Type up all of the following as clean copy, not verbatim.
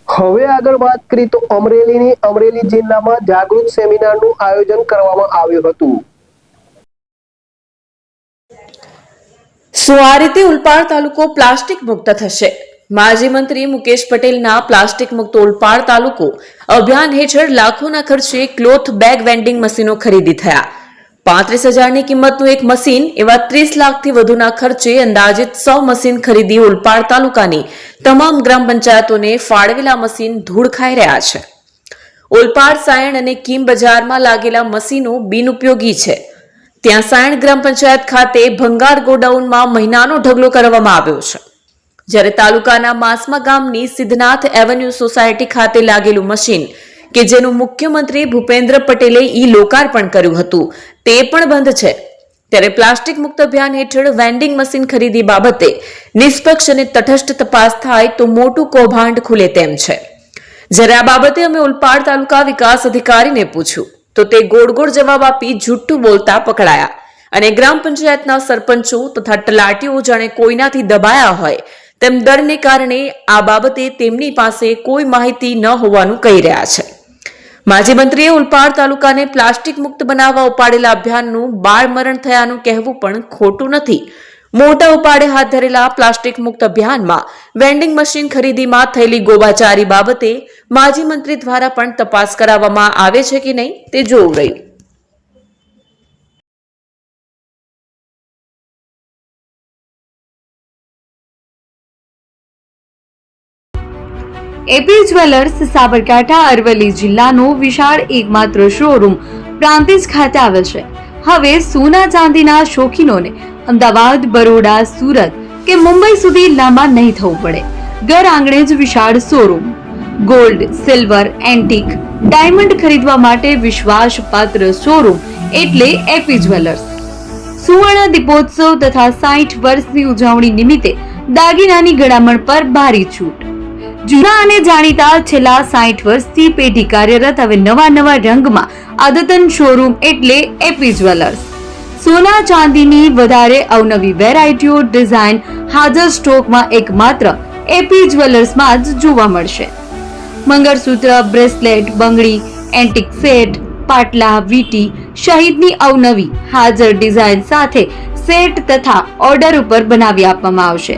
હવે આગળ વાત કરીએ તો અમરેલી જિલ્લામાં જાગૃત સેમિનારનું આયોજન કરવામાં આવ્યું હતું। શું આ રીતે ઉલપાડ તાલુકો પ્લાસ્ટિક મુક્ત થશે? માજી મંત્રી મુકેશ પટેલના પ્લાસ્ટિક મુક્ત ઉલપાડ તાલુકો અભિયાન હેઠળ લાખોના ખર્ચે ક્લોથ બેગ વેન્ડિંગ મશીનો ખરીદી થયા। 35,000ની કિંમતનું એક મશીન એવા 30 લાખથી વધુના ખર્ચે અંદાજિત 100 મશીન ખરીદી ઉલપાડ તાલુકાની તમામ ગ્રામ પંચાયતોને ફાળવેલા મશીન ધૂળ ખાઈ રહ્યા છે। ઉલપાડ સાયણ અને કીમ બજારમાં લાગેલા મશીનો બિનઉપયોગી છે। ત્યાં સાયણ ગ્રામ પંચાયત ખાતે ભંગાર ગોડાઉનમાં મહિનાનો ઢગલો કરવામાં આવ્યો છે, જ્યારે તાલુકાના માસમા ગામની સિદ્ધનાથ એવન્યુ સોસાયટી ખાતે લાગેલું મશીન કે જેનું મુખ્યમંત્રી ભૂપેન્દ્ર પટેલે લોકાર્પણ કર્યું હતું તે પણ બંધ છે। ત્યારે પ્લાસ્ટિક મુક્ત અભિયાન હેઠળ વેન્ડિંગ મશીન ખરીદી બાબતે નિષ્પક્ષ અને તટસ્થ તપાસ થાય તો મોટું કૌભાંડ ખુલે તેમ છે। જ્યારે આ બાબતે અમે ઉલપાડ તાલુકા વિકાસ અધિકારીને પૂછ્યું તો તે ગોળ જવાબ આપી જુઠ્ઠું બોલતા પકડાયા અને ગ્રામ પંચાયતના સરપંચો તથા તલાટીઓ જાણે કોઈનાથી દબાયા હોય તેમ ડરને કારણે આ બાબતે તેમની પાસે કોઈ માહિતી ન હોવાનું કહી રહ્યા છે। માજી મંત્રીએ ઉલપાડ તાલુકાને પ્લાસ્ટિક મુક્ત બનાવવા ઉપાડેલા અભિયાનનું બાળ મરણ થયાનું કહેવું પણ ખોટું નથી। મોટા ઉપાડે હાથ ધરેલા પ્લાસ્ટિક મુક્ત અભિયાનમાં વેન્ડિંગ મશીન ખરીદીમાં થયેલી ગોબાચારી બાબતે માજી મંત્રી દ્વારા પણ તપાસ કરાવવામાં આવે છે કે નહીં તે જોવું રહ્યું। એપી જ્વેલર્સ સાબરકાંઠા અરવલ્લી જિલ્લાનો વિશાળ એકમાત્ર શોરૂમ પ્રાંતિજ ખાતે આવેલ છે। હવે સોના ચાંદીના શોખીનોને અમદાવાદ, બરોડા, સુરત કે મુંબઈ સુધી લાંબા નહીં થવું પડે। ઘર આંગણે જ વિશાળ showroom. Gold, silver, antique, diamond ખરીદવા માટે વિશ્વાસપાત્ર શોરૂમ એટલે એપી જ્વેલર્સ। સુવર્ણ દીપોત્સવ તથા 60 વર્ષની ઉજવણી નિમિત્તે દાગીનાની ગળામણ પર ભારી છૂટ। જૂના અને જાણીતા છેલ્લા 60 વર્ષથી પેઢી કાર્યરત હવે નવા રંગમાં અદ્યતન શોરૂમ એટલે એપી જ્વેલર્સ। સોના ચાંદીની વધારે અવનવી વેરાયટીઓ, ડિઝાઇન હાજર સ્ટોકમાં એકમાત્ર એપી જ્વેલર્સમાં જ જોવા મળશે। મંગળસૂત્ર, બ્રેસલેટ, બંગડી, એન્ટિક સેટ, પાટલા, વીટી સહિતની અવનવી હાજર ડિઝાઇન સાથે સેટ તથા ઓર્ડર ઉપર બનાવી આપવામાં આવશે।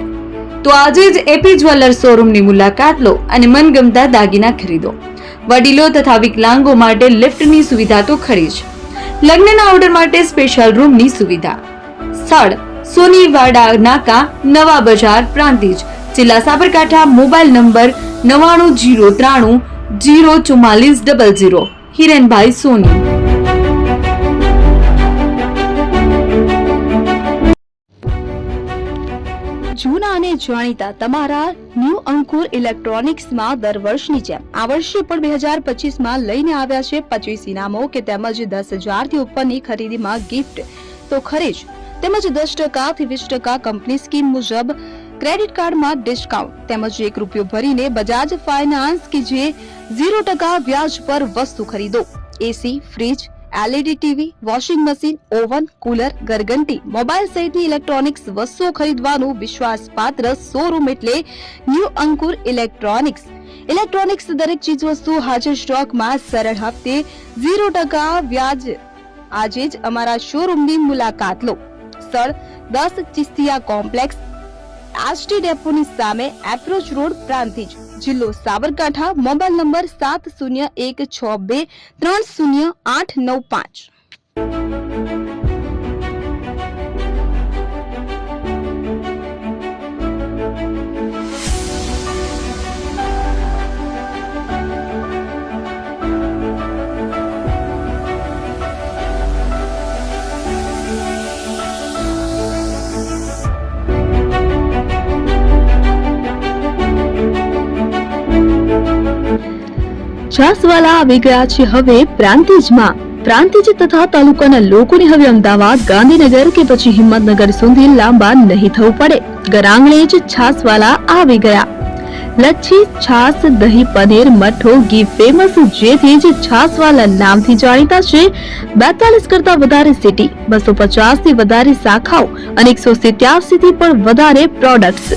તો આજે જ એપી જ્વેલર્સ શોરૂમની મુલાકાત લો અને મનગમતા દાગીના ખરીદો। વડીલો તથા વિકલાંગો માટે લિફ્ટની સુવિધા તો ખરી જ, લગ્નના ઓર્ડર માટે સ્પેશિયલ રૂમની સુવિધા। સ્થળ સોનીવાડા નાકા, નવા બજાર, પ્રાંતિજ, જિલ્લા સાબરકાંઠા। Mobile number 9903 04400। હિરેનભાઈ સોની। જૂના અને જાણીતા તમારા ન્યૂ અંકુર ઇલેક્ટ્રોનિક્સમાં દર વર્ષની જેમ આ વર્ષે પણ 2025માં લઈને આવ્યા છે 25 ઇનામો કે તેમજ 10,000થી ઉપરની ખરીદીમાં ગિફ્ટ તો ખરી જ, તેમજ 10% થી 20% કંપની સ્કીમ મુજબ ક્રેડિટ કાર્ડમાં ડિસ્કાઉન્ટ તેમજ ₹1 ભરીને બજાજ ફાઇનાન્સ કે જે 0% વ્યાજ પર વસ્તુ ખરીદો। AC, fridge, LED TV, washing machine, oven, cooler, ગરગંટી, મોબાઈલ સહિતની ઇલેક્ટ્રોનિક્સ વસ્તુઓ ખરીદવાનું વિશ્વાસપાત્ર શોરૂમ એટલે ન્યૂ અંકુર ઇલેક્ટ્રોનિક્સ। ઇલેક્ટ્રોનિક્સ દરેક ચીજ વસ્તુ હાજર સ્ટોકમાં સરળ હપ્તે 0% વ્યાજ। આજે જ અમારા શોરૂમની મુલાકાત લો। સ્થળ 10 ચિસ્તિયા કોમ્પ્લેક્સ, આરટી ડેપોની સામે, એપ્રોચ રોડ, પ્રાંતિજ, જિલ્લો સાબરકાંઠા। Mobile number 7016230895। છાસવાલા આવી ગયા છે હવે પ્રાંતિજમાં। પ્રાંતિજ તથા તાલુકાના લોકોને હવે અમદાવાદ, ગાંધીનગર કે પછી હિંમતનગર સુધી લાંબા નહીં થવું પડે। ઘર આંગણે જ છાસવાલા આવી ગયા। લચ્છી, છાસ, દહીં, પનીર, મઠો, ઘી ફેમસ, જેથી જ છાસવાલા નામથી જાણીતા છે। 42 કરતા વધારે સિટી, 250 થી વધારે શાખાઓ અને 187 થી પણ વધારે products.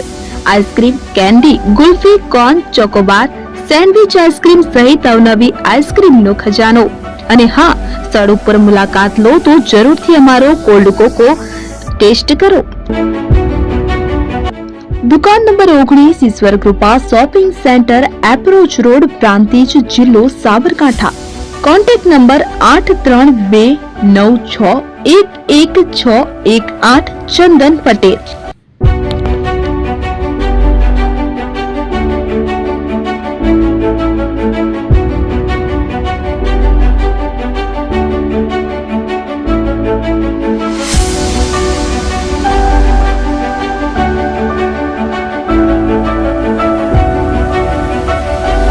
Ice cream, candy, kulfi, corn, Chocobar, sandwich ice cream સહિત અવનવી આઈસ્ક્રીમનો ખજાનો. અને હા, સ્થળ ઉપર મુલાકાત લો તો જરૂરથી અમારો કોલ્ડ કોકો ટેસ્ટ કરો. દુકાન number 19, Ishwar Krupa shopping centre, approach road, Prantij, જિલ્લો સાબરકાંઠા. Contact number 8329611618, Chandan Patel.